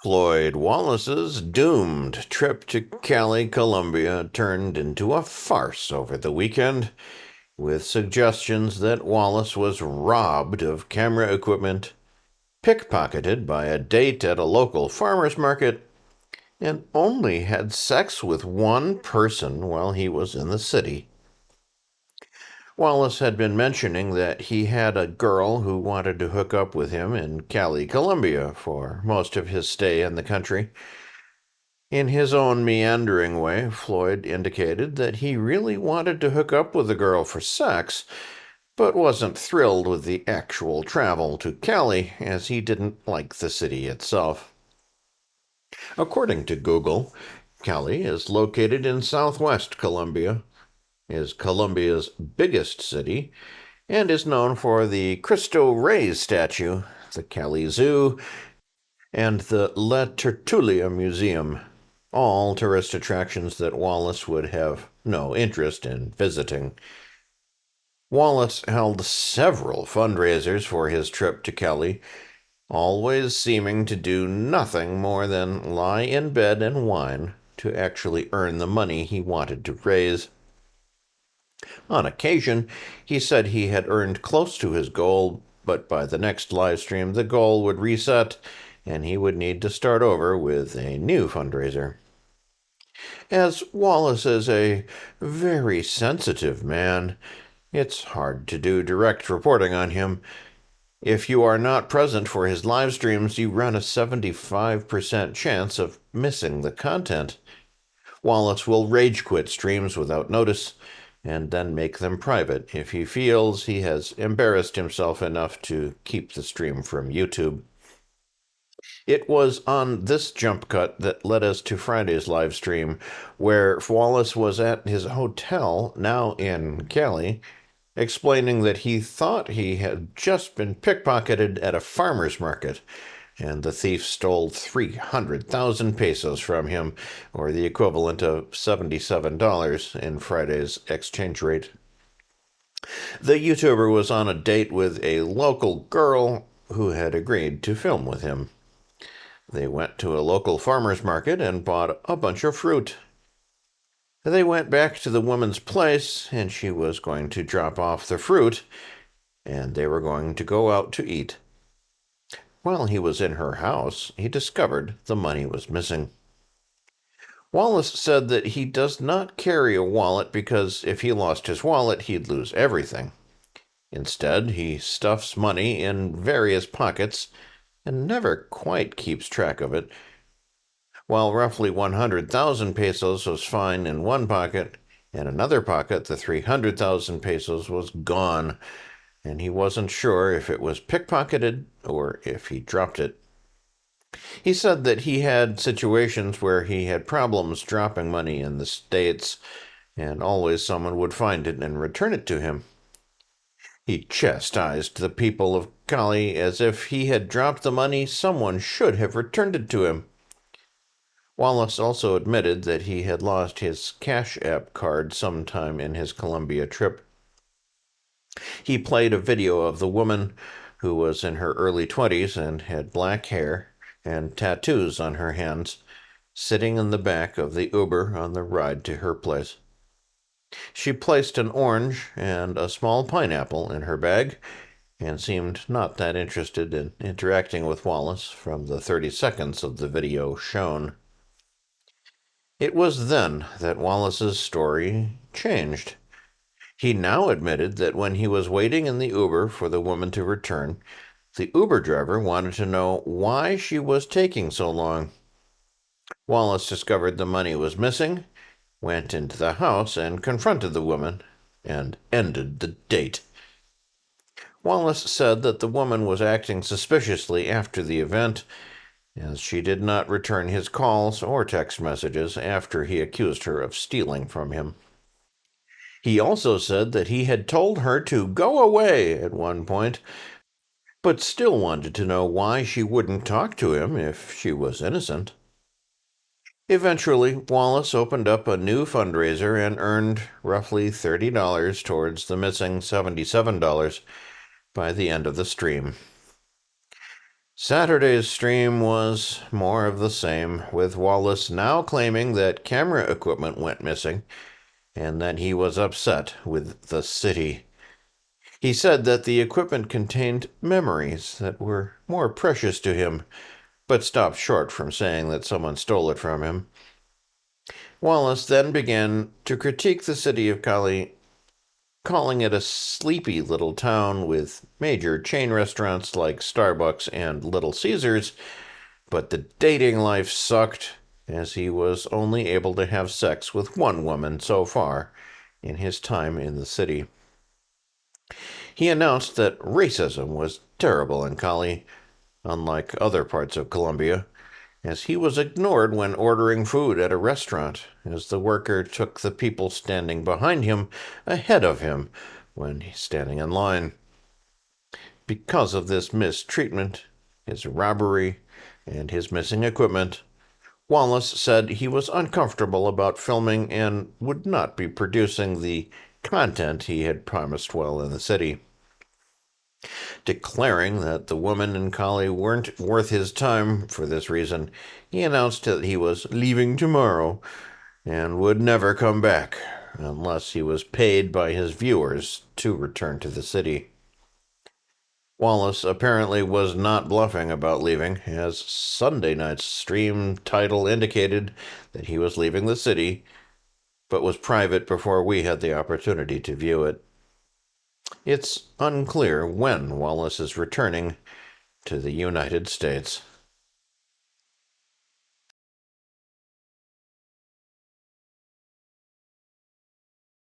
Floyd Wallace's doomed trip to Cali, Colombia turned into a farce over the weekend, with suggestions that Wallace was robbed of camera equipment, pickpocketed by a date at a local farmer's market, and only had sex with one person while he was in the city. Wallace had been mentioning that he had a girl who wanted to hook up with him in Cali, Colombia for most of his stay in the country. In his own meandering way, Floyd indicated that he really wanted to hook up with the girl for sex, but wasn't thrilled with the actual travel to Cali, as he didn't like the city itself. According to Google, Cali is located in southwest Colombia, is Colombia's biggest city, and is known for the Cristo Rey statue, the Cali Zoo, and the La Tertulia Museum, all tourist attractions that Wallace would have no interest in visiting. Wallace held several fundraisers for his trip to Cali, always seeming to do nothing more than lie in bed and whine to actually earn the money he wanted to raise. On occasion, he said he had earned close to his goal, but by the next live stream, the goal would reset, and he would need to start over with a new fundraiser. As Wallace is a very sensitive man, it's hard to do direct reporting on him. If you are not present for his live streams, you run a 75% chance of missing the content. Wallace will rage quit streams without notice, and then make them private if he feels he has embarrassed himself enough to keep the stream from YouTube. It was on this jump cut that led us to Friday's live stream, where Wallace was at his hotel, now in Cali, explaining that he thought he had just been pickpocketed at a farmer's market, and the thief stole 300,000 pesos from him, or the equivalent of $77 in Friday's exchange rate. The YouTuber was on a date with a local girl who had agreed to film with him. They went to a local farmer's market and bought a bunch of fruit. They went back to the woman's place, and she was going to drop off the fruit, and they were going to go out to eat. While he was in her house, he discovered the money was missing. Wallace said that he does not carry a wallet because if he lost his wallet, he'd lose everything. Instead, he stuffs money in various pockets and never quite keeps track of it. While roughly 100,000 pesos was fine in one pocket, in another pocket, the 300,000 pesos was gone, and he wasn't sure if it was pickpocketed or if he dropped it. He said that he had situations where he had problems dropping money in the States, and always someone would find it and return it to him. He chastised the people of Cali as if he had dropped the money, someone should have returned it to him. Wallace also admitted that he had lost his Cash App card sometime in his Colombia trip. He played a video of the woman, who was in her early 20s and had black hair and tattoos on her hands, sitting in the back of the Uber on the ride to her place. She placed an orange and a small pineapple in her bag and seemed not that interested in interacting with Wallace from the 30 seconds of the video shown. It was then that Wallace's story changed. He now admitted that when he was waiting in the Uber for the woman to return, the Uber driver wanted to know why she was taking so long. Wallace discovered the money was missing, went into the house and confronted the woman, and ended the date. Wallace said that the woman was acting suspiciously after the event, as she did not return his calls or text messages after he accused her of stealing from him. He also said that he had told her to go away at one point, but still wanted to know why she wouldn't talk to him if she was innocent. Eventually, Wallace opened up a new fundraiser and earned roughly $30 towards the missing $77 by the end of the stream. Saturday's stream was more of the same, with Wallace now claiming that camera equipment went missing and that he was upset with the city. He said that the equipment contained memories that were more precious to him, but stopped short from saying that someone stole it from him. Wallace then began to critique the city of Cali, calling it a sleepy little town with major chain restaurants like Starbucks and Little Caesars, but the dating life sucked, as he was only able to have sex with one woman so far in his time in the city. He announced that racism was terrible in Cali, unlike other parts of Colombia, as he was ignored when ordering food at a restaurant, as the worker took the people standing behind him ahead of him when standing in line. Because of this mistreatment, his robbery, and his missing equipment, Wallace said he was uncomfortable about filming and would not be producing the content he had promised while in the city. Declaring that the women in Cali weren't worth his time for this reason, he announced that he was leaving tomorrow and would never come back unless he was paid by his viewers to return to the city. Wallace apparently was not bluffing about leaving, as Sunday night's stream title indicated that he was leaving the city, but was private before we had the opportunity to view it. It's unclear when Wallace is returning to the United States.